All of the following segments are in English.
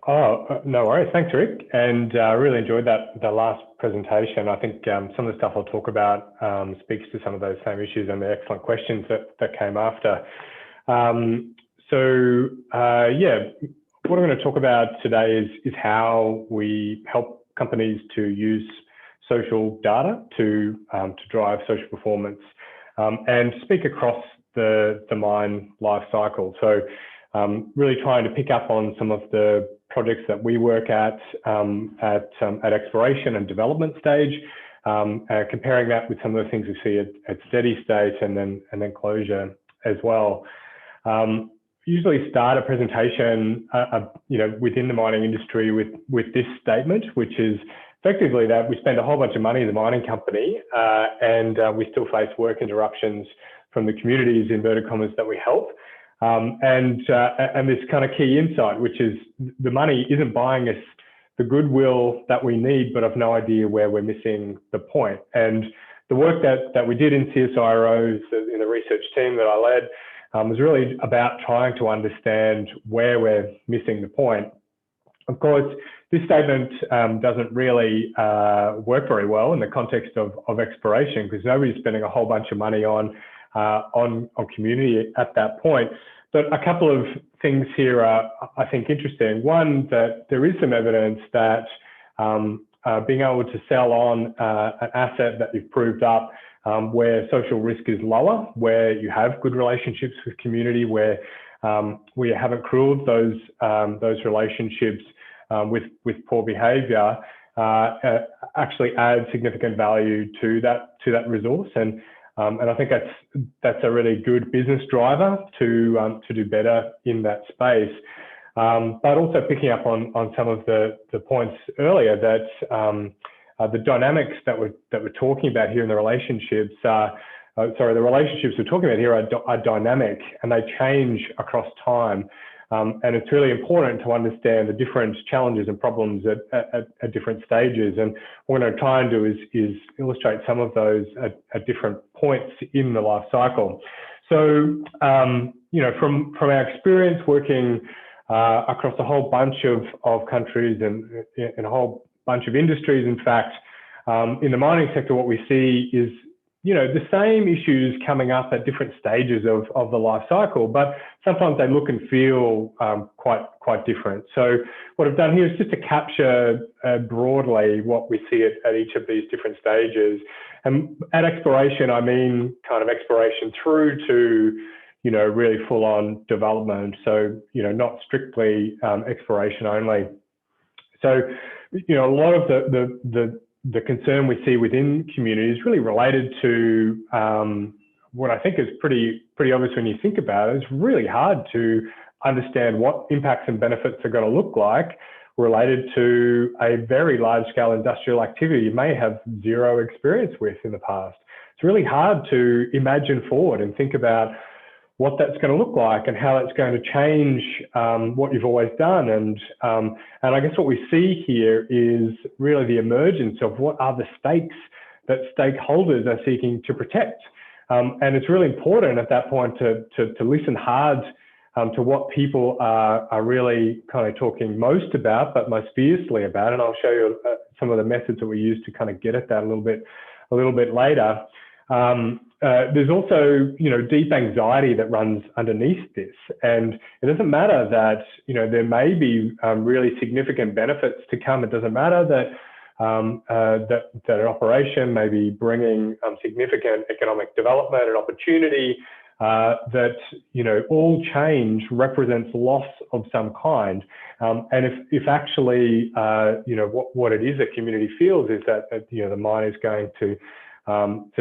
No worries. Thanks, Rick. And I really enjoyed the last presentation. I think some of the stuff I'll talk about speaks to some of those same issues and the excellent questions that came after. Yeah, what I'm going to talk about today is how we help companies to use social data to drive social performance and speak across the mine life cycle. So really trying to pick up on some of the projects that we work at exploration and development stage, comparing that with some of the things we see at steady state and then closure as well. Usually start a presentation, within the mining industry with this statement, which is effectively that we spend a whole bunch of money as a mining company, and we still face work interruptions from the communities, inverted commas, that we help. And this kind of key insight, which is the money isn't buying us the goodwill that we need, but I've no idea where we're missing the point. And the work that we did in CSIRO, in the research team that I led, was really about trying to understand where we're missing the point. Of course, this statement doesn't really work very well in the context of exploration, because nobody's spending a whole bunch of money on community at that point. But a couple of things here are, I think, interesting. One, that there is some evidence that being able to sell on an asset that you've proved up, where social risk is lower, where you have good relationships with community, where we haven't crueled those relationships with poor behaviour, actually adds significant value to that resource. And I think that's a really good business driver to do better in that space. But also picking up on some of the points earlier, that the dynamics that we're talking about here in the relationships, the relationships we're talking about here are dynamic, and they change across time. And it's really important to understand the different challenges and problems at different stages. And what we're going to try and do is illustrate some of those at different points in the life cycle. So, from our experience working across a whole bunch of countries and in a whole bunch of industries, in fact, in the mining sector, what we see is the same issues coming up at different stages of the life cycle, but sometimes they look and feel quite different. So what I've done here is just to capture broadly what we see at each of these different stages. And at exploration, I mean kind of exploration through to really full-on development. So not strictly exploration only. So a lot of the concern we see within communities is really related to what I think is pretty obvious when you think about it. It's really hard to understand what impacts and benefits are going to look like related to a very large-scale industrial activity you may have zero experience with in the past. It's really hard to imagine forward and think about what that's going to look like and how it's going to change what you've always done. And I guess what we see here is really the emergence of what are the stakes that stakeholders are seeking to protect. And it's really important at that point to listen hard to what people are really kind of talking most about, but most fiercely about. And I'll show you some of the methods that we use to kind of get at that a little bit later. There's also, deep anxiety that runs underneath this, and it doesn't matter that, there may be really significant benefits to come. It doesn't matter that that an operation may be bringing significant economic development and opportunity. That all change represents loss of some kind, and if actually what it is that community feels is that the mine is going to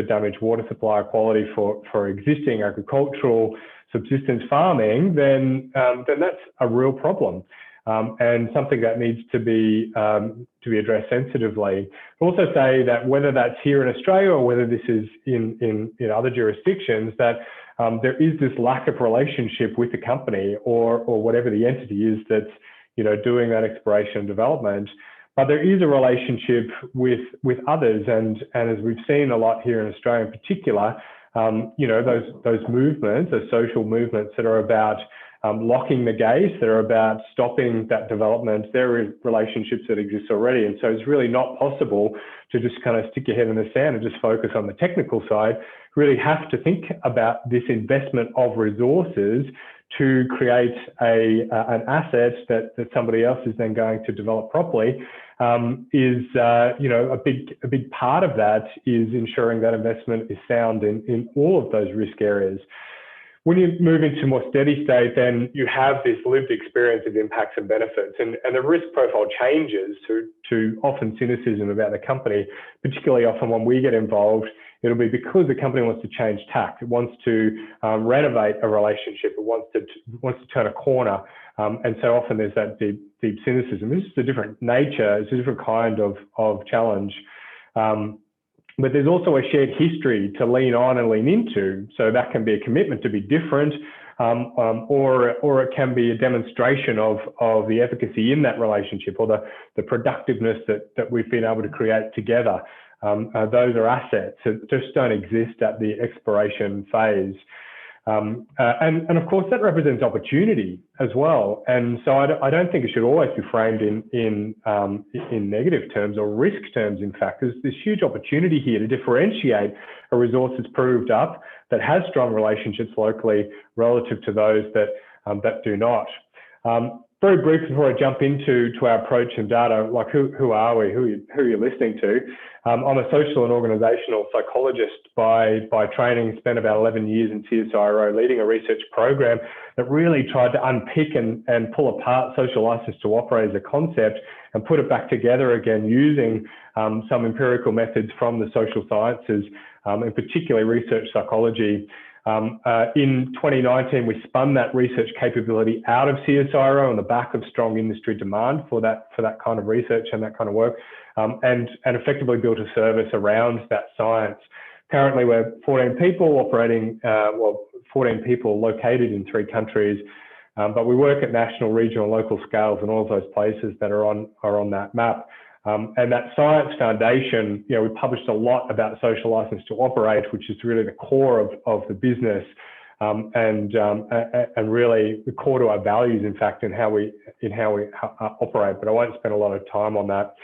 damage water supply quality for existing agricultural subsistence farming, then that's a real problem, and something that needs to be addressed sensitively. I'll also say that whether that's here in Australia or whether this is in other jurisdictions, that there is this lack of relationship with the company or whatever the entity is that's doing that exploration and development. But there is a relationship with others, and as we've seen a lot here in Australia in particular, those movements, those social movements that are about locking the gaze. They're about stopping that development. There are relationships that exist already. And so it's really not possible to just kind of stick your head in the sand and just focus on the technical side. You really have to think about this investment of resources to create an asset that somebody else is then going to develop properly. A big part of that is ensuring that investment is sound in all of those risk areas. When you move into more steady state, then you have this lived experience of impacts and benefits, and the risk profile changes to often cynicism about the company. Particularly often when we get involved, it'll be because the company wants to change tack. It wants to renovate a relationship. It wants to turn a corner, and so often there's that deep cynicism. This is a different nature. It's a different kind of challenge. But there's also a shared history to lean on and lean into. So that can be a commitment to be different, or it can be a demonstration of the efficacy in that relationship, or the productiveness that we've been able to create together. Those are assets that just don't exist at the exploration phase. And of course, that represents opportunity as well. And so I don't think it should always be framed in negative terms or risk terms. In fact, there's this huge opportunity here to differentiate a resource that's proved up, that has strong relationships locally relative to those that do not. Very briefly before I jump into our approach and data, like who are we? Who are you listening to? I'm a social and organisational psychologist by training, spent about 11 years in CSIRO leading a research program that really tried to unpick and pull apart social license to operate as a concept and put it back together again using some empirical methods from the social sciences, and particularly research psychology. In 2019, we spun that research capability out of CSIRO on the back of strong industry demand for that kind of research and that kind of work, and effectively built a service around that science. Currently, we're 14 people operating, 14 people located in 3 countries, but we work at national, regional, local scales in all of those places that are on that map. And that science foundation, we published a lot about social license to operate, which is really the core of the business, and really the core to our values, in fact, in how we operate. But I won't spend a lot of time on that.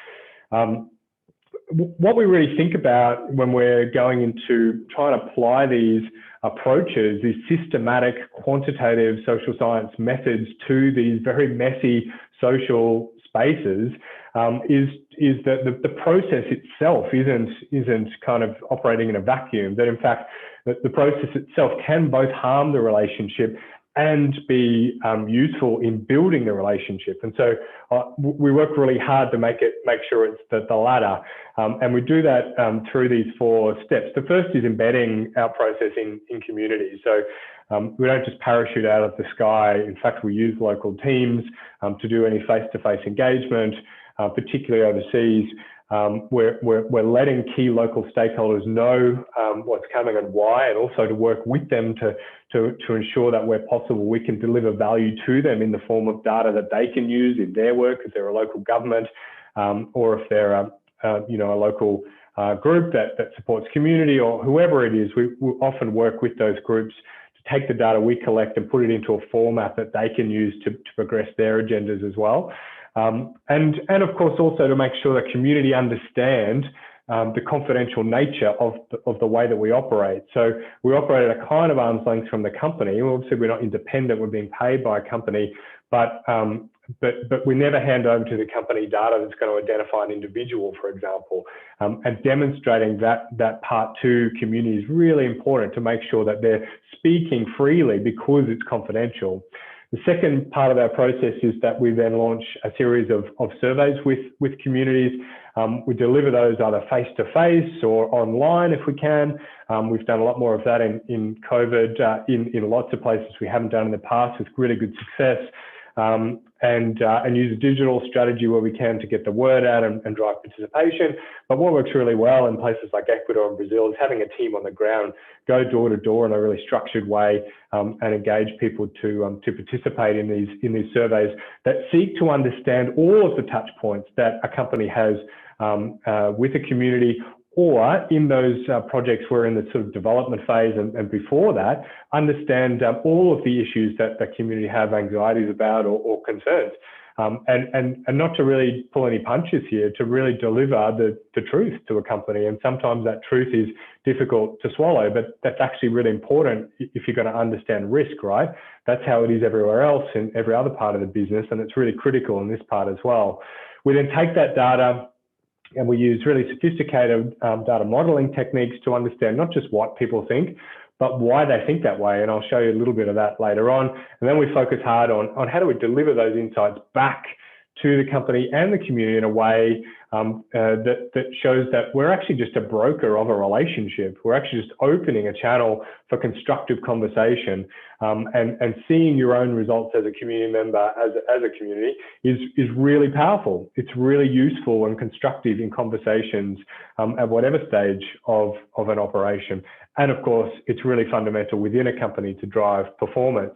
What we really think about when we're going into trying to apply these approaches, these systematic, quantitative social science methods to these very messy social spaces, is that the process itself isn't kind of operating in a vacuum. That in fact, the process itself can both harm the relationship and be useful in building the relationship. And so we work really hard to make sure it's the latter. And we do that through these 4 steps. The first is embedding our process in communities. So we don't just parachute out of the sky. In fact, we use local teams to do any face-to-face engagement, particularly overseas. We're letting key local stakeholders know what's coming and why, and also to work with them to ensure that where possible we can deliver value to them in the form of data that they can use in their work if they're a local government, or if they're a local group that supports community, or whoever it is. We often work with those groups to take the data we collect and put it into a format that they can use to progress their agendas as well. And of course also to make sure the community understand the confidential nature of the way that we operate. So we operate at a kind of arm's length from the company. Obviously we're not independent, we're being paid by a company, but we never hand over to the company data that's going to identify an individual, for example. And demonstrating that part to community is really important to make sure that they're speaking freely because it's confidential. The second part of our process is that we then launch a series of surveys with communities. We deliver those either face-to-face or online if we can. We've done a lot more of that in COVID in lots of places we haven't done in the past with really good success. And use a digital strategy where we can to get the word out and drive participation. But what works really well in places like Ecuador and Brazil is having a team on the ground go door to door in a really structured way, and engage people to participate in these surveys that seek to understand all of the touch points that a company has with a community, or in those projects we're in the sort of development phase and before that, understand all of the issues that the community have anxieties about or concerns. And not to really pull any punches here, to really deliver the truth to a company. And sometimes that truth is difficult to swallow, but that's actually really important if you're going to understand risk, right? That's how it is everywhere else in every other part of the business, and it's really critical in this part as well. We then take that data and we use really sophisticated data modeling techniques to understand not just what people think, but why they think that way. And I'll show you a little bit of that later on. And then we focus hard on how do we deliver those insights back to the company and the community in a way that shows that we're actually just a broker of a relationship. We're actually just opening a channel for constructive conversation, and seeing your own results as a community member, as a community, is really powerful. It's really useful and constructive in conversations at whatever stage of an operation. And of course, it's really fundamental within a company to drive performance.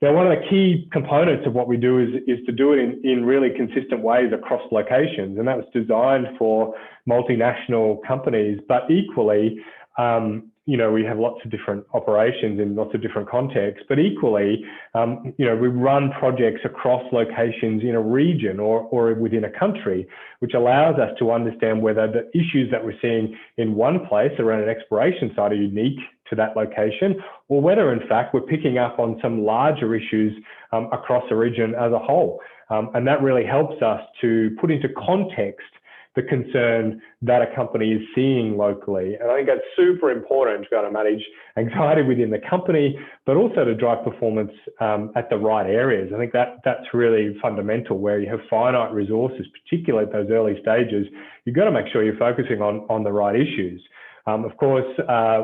Now, one of the key components of what we do is to do it in really consistent ways across locations. And that was designed for multinational companies, but equally, we have lots of different operations in lots of different contexts, but equally, we run projects across locations in a region or within a country, which allows us to understand whether the issues that we're seeing in one place around an exploration site are unique to that location, or whether in fact we're picking up on some larger issues across a region as a whole. And that really helps us to put into context the concern that a company is seeing locally. And I think that's super important to be able to manage anxiety within the company, but also to drive performance at the right areas. I think that's really fundamental, where you have finite resources, particularly at those early stages. You've got to make sure you're focusing on the right issues. Of course,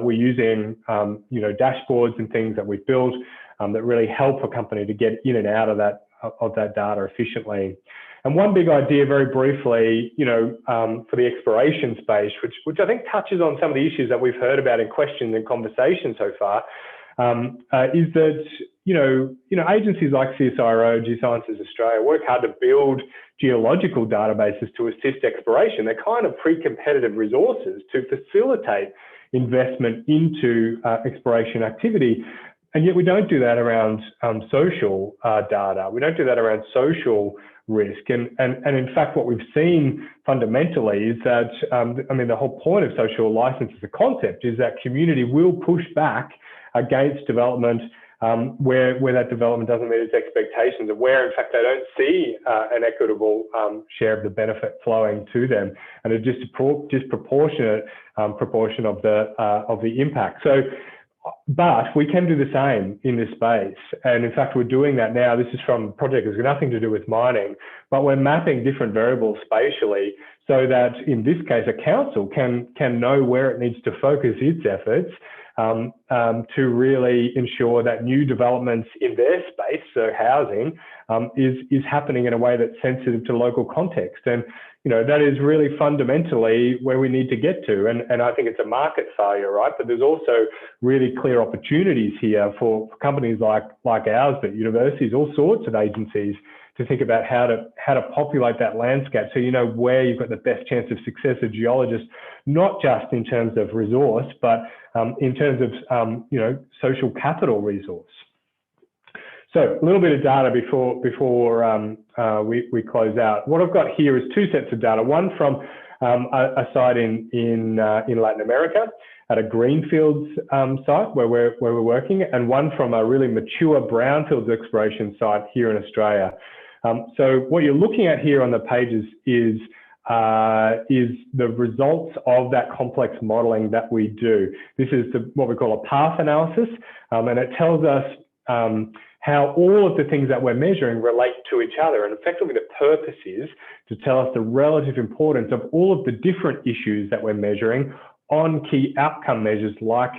we're using dashboards and things that we've built that really help a company to get in and out of that data efficiently. And one big idea, very briefly, for the exploration space, which I think touches on some of the issues that we've heard about in questions and conversations so far, is that agencies like CSIRO, Geosciences Australia work hard to build geological databases to assist exploration. They're kind of pre-competitive resources to facilitate investment into exploration activity. And yet we don't do that around social data. We don't do that around social risk. And in fact, what we've seen fundamentally is that, the whole point of social license as a concept is that community will push back against development where that development doesn't meet its expectations, and where in fact they don't see an equitable share of the benefit flowing to them, and a disproportionate proportion of the impact. So, but we can do the same in this space. And in fact, we're doing that now. This is from a project that's got nothing to do with mining, but we're mapping different variables spatially so that in this case, a council can know where it needs to focus its efforts to really ensure that new developments in their space, so housing, is happening in a way that's sensitive to local context. And that is really fundamentally where we need to get to. And I think it's a market failure, right? But there's also really clear opportunities here for companies like ours, but universities, all sorts of agencies, to think about how to populate that landscape, so you know where you've got the best chance of success as geologists, not just in terms of resource, but in terms of social capital resource. So a little bit of data before we close out. What I've got here is two sets of data. One from a site in Latin America at a greenfields site where we're working, and one from a really mature brownfields exploration site here in Australia. So what you're looking at here on the pages is the results of that complex modelling that we do. This is what we call a path analysis, and it tells us how all of the things that we're measuring relate to each other. And effectively the purpose is to tell us the relative importance of all of the different issues that we're measuring on key outcome measures like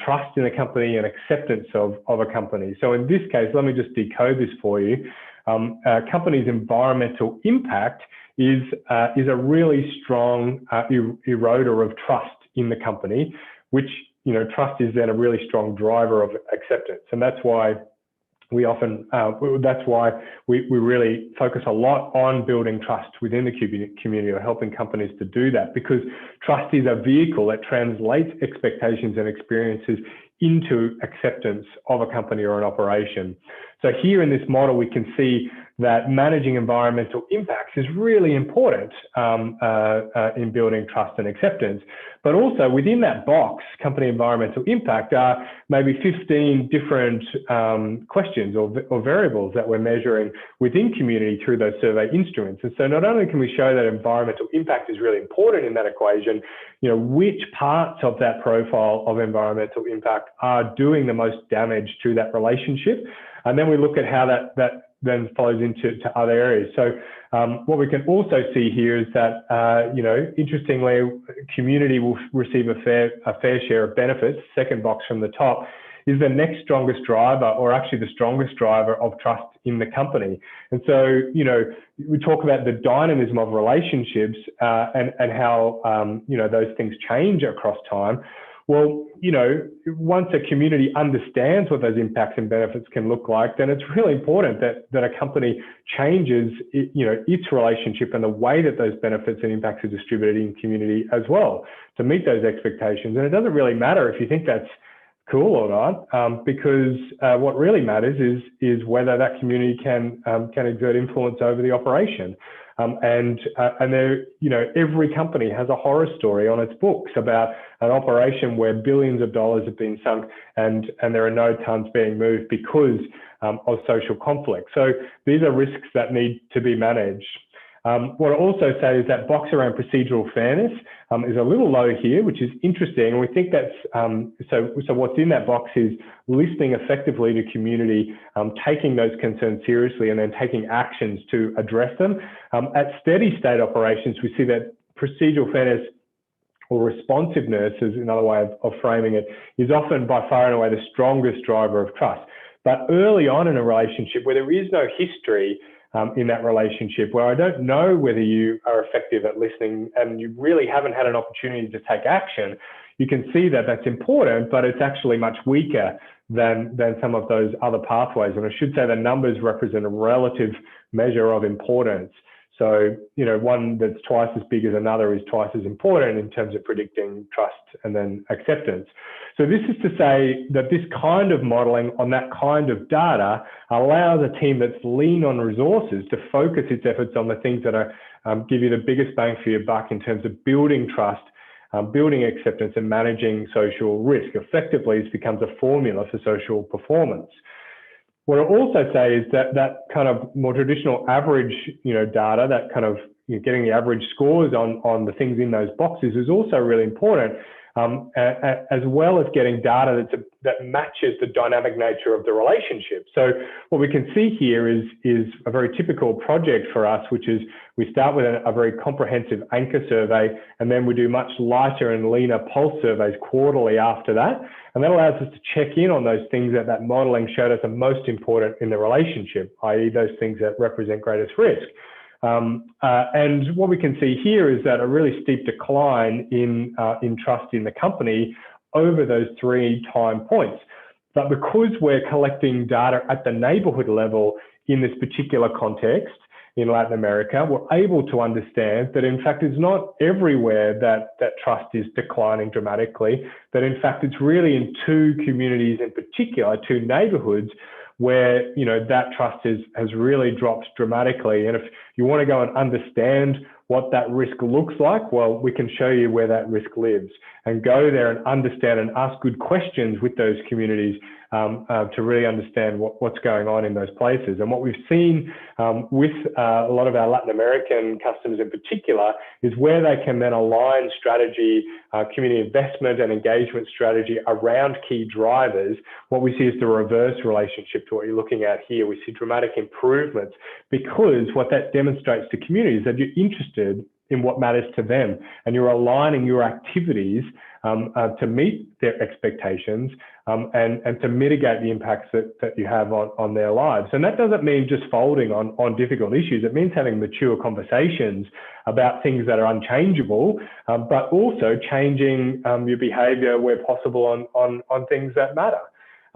trust in a company and acceptance of a company. So in this case, let me just decode this for you. A company's environmental impact is a really strong eroder of trust in the company, which, trust is then a really strong driver of acceptance. And that's why we often, that's why we really focus a lot on building trust within the community, or helping companies to do that, because trust is a vehicle that translates expectations and experiences into acceptance of a company or an operation. So here in this model, we can see that managing environmental impacts is really important in building trust and acceptance. But also within that box, company environmental impact, are maybe 15 different questions or variables that we're measuring within community through those survey instruments. And so not only can we show that environmental impact is really important in that equation, you know, which parts of that profile of environmental impact are doing the most damage to that relationship. And then we look at how that then flows into other areas. So what we can also see here is that, you know, interestingly, community will receive a fair share of benefits. Second box from the top is the next strongest driver, or actually the strongest driver of trust in the company. And so, you know, we talk about the dynamism of relationships and how, you know, those things change across time. Well, you know, once a community understands what those impacts and benefits can look like, then it's really important that a company changes, you know, its relationship and the way that those benefits and impacts are distributed in community as well to meet those expectations. And it doesn't really matter if you think that's cool or not, because what really matters is whether that community can exert influence over the operation. And there, you know, every company has a horror story on its books about an operation where billions of dollars have been sunk and there are no tons being moved because of social conflict. So these are risks that need to be managed. What I also say is that box around procedural fairness is a little low here, which is interesting. And we think that's, so what's in that box is listening effectively to community, taking those concerns seriously, and then taking actions to address them. At steady state operations, we see that procedural fairness, or responsiveness is another way of framing it, is often by far and away the strongest driver of trust. But early on in a relationship where there is no history in that relationship, where I don't know whether you are effective at listening and you really haven't had an opportunity to take action, you can see that that's important, but it's actually much weaker than some of those other pathways. And I should say the numbers represent a relative measure of importance. So, you know, one that's twice as big as another is twice as important in terms of predicting trust and then acceptance. So this is to say that this kind of modeling on that kind of data allows a team that's lean on resources to focus its efforts on the things that are give you the biggest bang for your buck in terms of building trust, building acceptance, and managing social risk. Effectively, it becomes a formula for social performance. What I also say is that kind of more traditional average, you know, data, that kind of, you know, getting the average scores on the things in those boxes is also really important, as well as getting data that matches the dynamic nature of the relationship. So what we can see here is a very typical project for us, which is we start with a very comprehensive anchor survey, and then we do much lighter and leaner pulse surveys quarterly after that. And that allows us to check in on those things that modeling showed us are most important in the relationship, i.e. those things that represent greatest risk. And what we can see here is that a really steep decline in trust in the company over those 3 time points. But because we're collecting data at the neighborhood level in this particular context in Latin America, we're able to understand that in fact it's not everywhere that trust is declining dramatically, that in fact it's really in 2 communities in particular, 2 neighborhoods, where, you know, that trust has really dropped dramatically. And if you want to go and understand what that risk looks like, well, we can show you where that risk lives, and go there and understand and ask good questions with those communities to really understand what's going on in those places. And what we've seen with a lot of our Latin American customers in particular is where they can then align strategy, community investment and engagement strategy around key drivers. What we see is the reverse relationship to what you're looking at here. We see dramatic improvements, because what that demonstrates to communities is that you're interested in what matters to them, and you're aligning your activities to meet their expectations and to mitigate the impacts that you have on their lives. And that doesn't mean just folding on difficult issues. It means having mature conversations about things that are unchangeable, but also changing your behavior where possible on things that matter.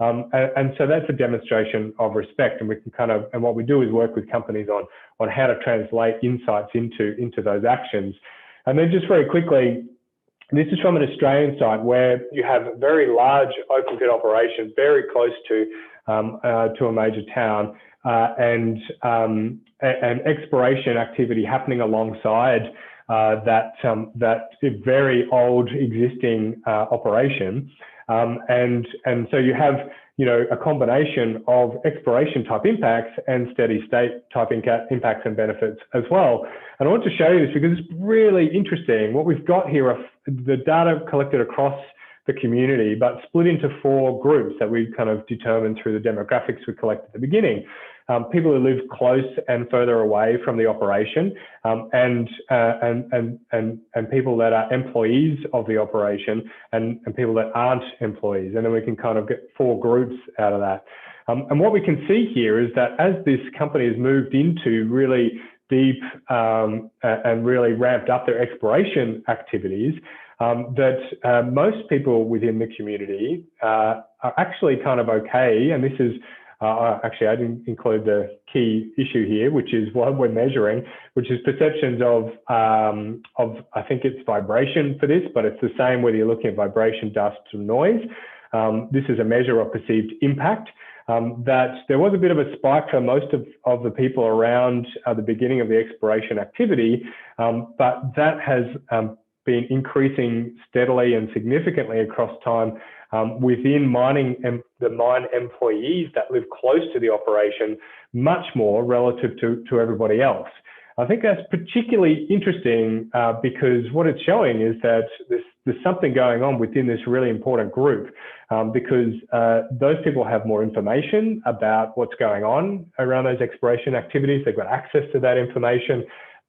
And so that's a demonstration of respect, and we can and what we do is work with companies on how to translate insights into those actions. And then just very quickly, this is from an Australian site where you have a very large open pit operation, very close to a major town, and exploration activity happening alongside that very old existing operation. And so you have, a combination of exploration type impacts and steady state type impacts and benefits as well. And I want to show you this because it's really interesting. What we've got here are the data collected across the community, but split into 4 groups that we kind of determined through the demographics we collected at the beginning. People who live close and further away from the operation, and people that are employees of the operation, and people that aren't employees. And then we can kind of get 4 groups out of that. And what we can see here is that as this company has moved into really deep and really ramped up their exploration activities, that most people within the community are actually kind of okay. And this is actually, I didn't include the key issue here, which is what we're measuring, which is perceptions of I think it's vibration for this, but it's the same whether you're looking at vibration, dust, or noise. This is a measure of perceived impact. That there was a bit of a spike for most of the people around the beginning of the exploration activity, but that has been increasing steadily and significantly across time within the mine employees that live close to the operation, much more relative to everybody else. I think that's particularly interesting because what it's showing is that there's something going on within this really important group because those people have more information about what's going on around those exploration activities. They've got access to that information.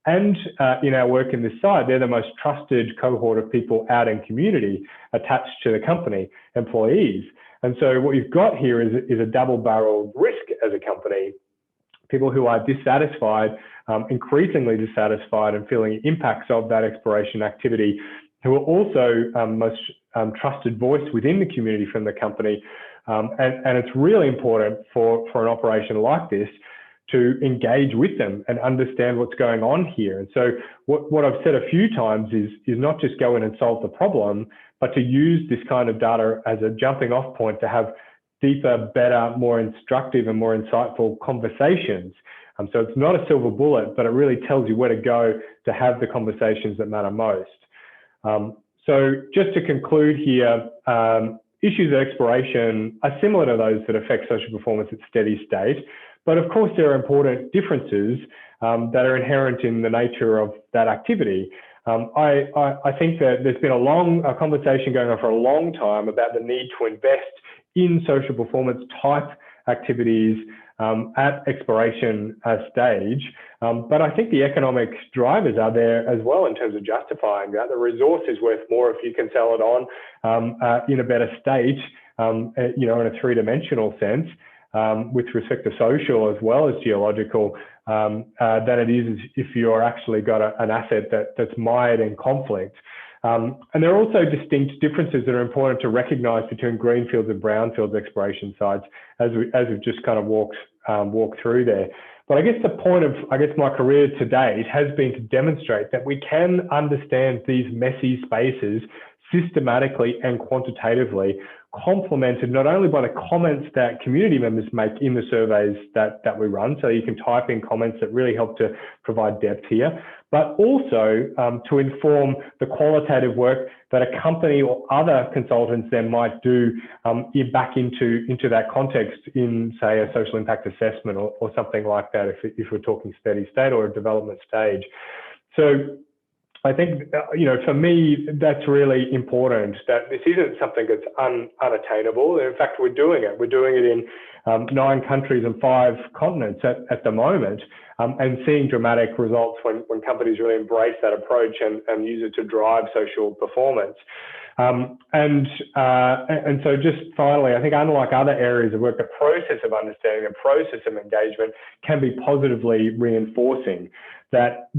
And in our work in this side, they're the most trusted cohort of people out in community attached to the company, employees. And so what you've got here is a double-barreled risk as a company. People who are dissatisfied, increasingly dissatisfied and feeling impacts of that exploration activity, who are also most trusted voice within the community from the company. And it's really important for an operation like this to engage with them and understand what's going on here. And so what I've said a few times is not just go in and solve the problem, but to use this kind of data as a jumping off point to have deeper, better, more instructive and more insightful conversations. So it's not a silver bullet, but it really tells you where to go to have the conversations that matter most. So just to conclude here, issues of exploration are similar to those that affect social performance at steady state. But of course, there are important differences that are inherent in the nature of that activity. I think that there's been a conversation going on for a long time about the need to invest in social performance type activities at exploration stage. But I think the economic drivers are there as well in terms of justifying that. The resource is worth more if you can sell it on in a better state, in a three-dimensional sense. With respect to social as well as geological, than it is if you're actually got an asset that's mired in conflict. And there are also distinct differences that are important to recognise between greenfields and brownfields exploration sites, as we've just kind of walked through there. But I guess the point of my career to date has been to demonstrate that we can understand these messy spaces systematically and quantitatively, complemented not only by the comments that community members make in the surveys that we run, so you can type in comments that really help to provide depth here, but also to inform the qualitative work that a company or other consultants then might do back into that context in, say, a social impact assessment or something like that, if we're talking steady state or a development stage. So I think, for me, that's really important, that this isn't something that's unattainable. In fact, we're doing it. We're doing it in 9 countries and 5 continents at the moment, and seeing dramatic results when companies really embrace that approach and use it to drive social performance. And so just finally, I think unlike other areas of work, the process of understanding, the process of engagement can be positively reinforcing. That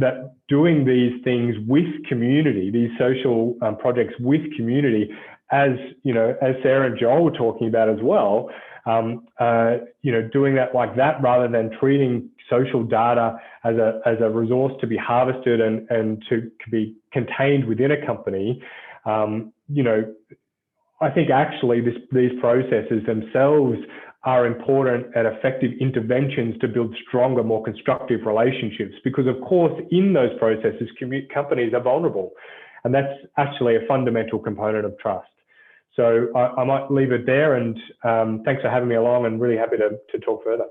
doing these things with community, these social projects with community, as you know, as Sarah and Joel were talking about as well, you know, doing that like that rather than treating social data as a resource to be harvested and to be contained within a company. You know, I think actually these processes themselves are important and effective interventions to build stronger, more constructive relationships, because of course in those processes companies are vulnerable, and that's actually a fundamental component of trust. So I might leave it there, and thanks for having me along, and really happy to talk further.